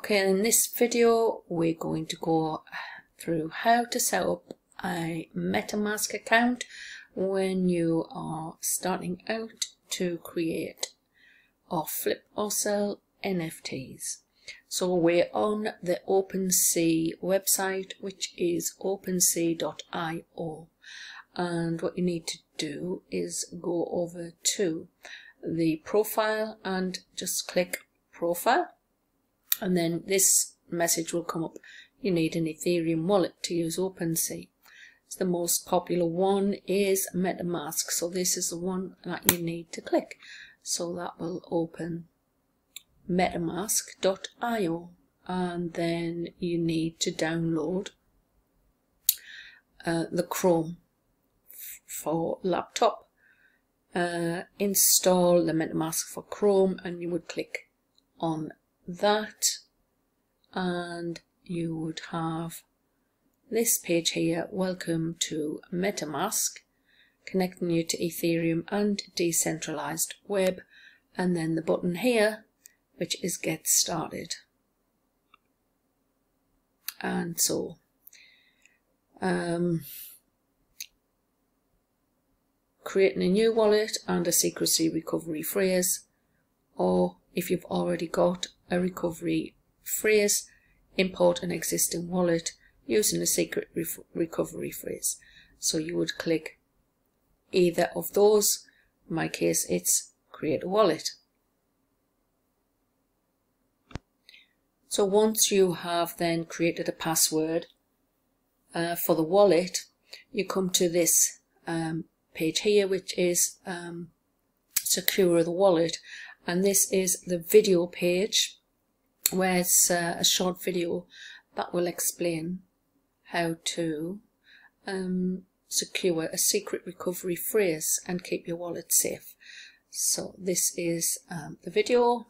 Okay, in this video we're going to go through how to set up a MetaMask account when you are starting out to create or flip or sell NFTs. So we're on the Opensea website, which is opensea.io, and what you need to do is go over to the profile and just click profile, and then this message will come up. You need an Ethereum wallet to use Opensea. The most popular one is MetaMask, so this is the one that you need to click. So that will open metamask.io, and then you need to download the Chrome for laptop. Install the MetaMask for Chrome, and you would click on that, and you would have this page here. Welcome to MetaMask, connecting you to Ethereum and decentralized web, and then the button here which is get started. And so creating a new wallet and a secrecy recovery phrase, or if you've already got a recovery phrase, import an existing wallet using a secret recovery phrase. So you would click either of those. In my case, it's create a wallet. So once you have then created a password for the wallet, you come to this page here, which is secure the wallet, and this is the video page, where it's a short video that will explain how to secure a secret recovery phrase and keep your wallet safe. So this is the video.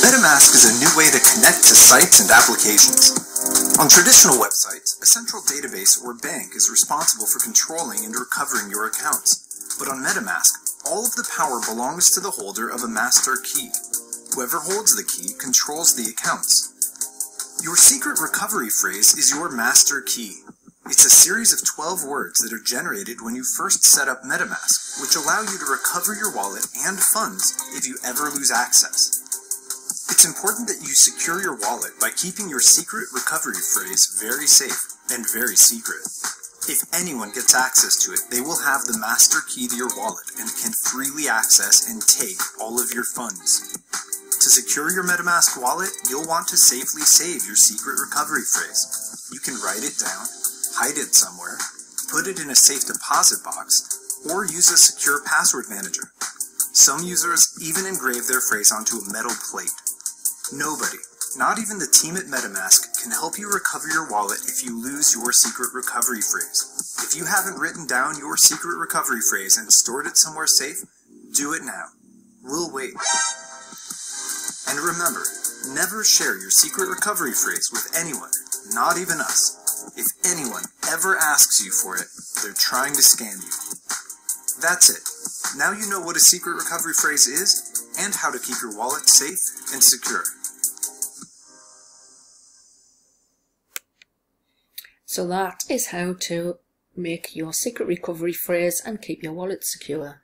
MetaMask is a new way to connect to sites and applications. On traditional websites, a central database or bank is responsible for controlling and recovering your accounts. But on MetaMask, all of the power belongs to the holder of a master key. Whoever holds the key controls the accounts. Your secret recovery phrase is your master key. It's a series of 12 words that are generated when you first set up MetaMask, which allow you to recover your wallet and funds if you ever lose access. It's important that you secure your wallet by keeping your secret recovery phrase very safe and very secret. If anyone gets access to it, they will have the master key to your wallet and can freely access and take all of your funds. To secure your MetaMask wallet, you'll want to safely save your secret recovery phrase. You can write it down, hide it somewhere, put it in a safe deposit box, or use a secure password manager. Some users even engrave their phrase onto a metal plate. Nobody, not even the team at MetaMask, can help you recover your wallet if you lose your secret recovery phrase. If you haven't written down your secret recovery phrase and stored it somewhere safe, do it now. We'll wait. And remember, never share your secret recovery phrase with anyone, not even us. If anyone ever asks you for it, they're trying to scam you. That's it. Now you know what a secret recovery phrase is and how to keep your wallet safe and secure. So that is how to make your secret recovery phrase and keep your wallet secure.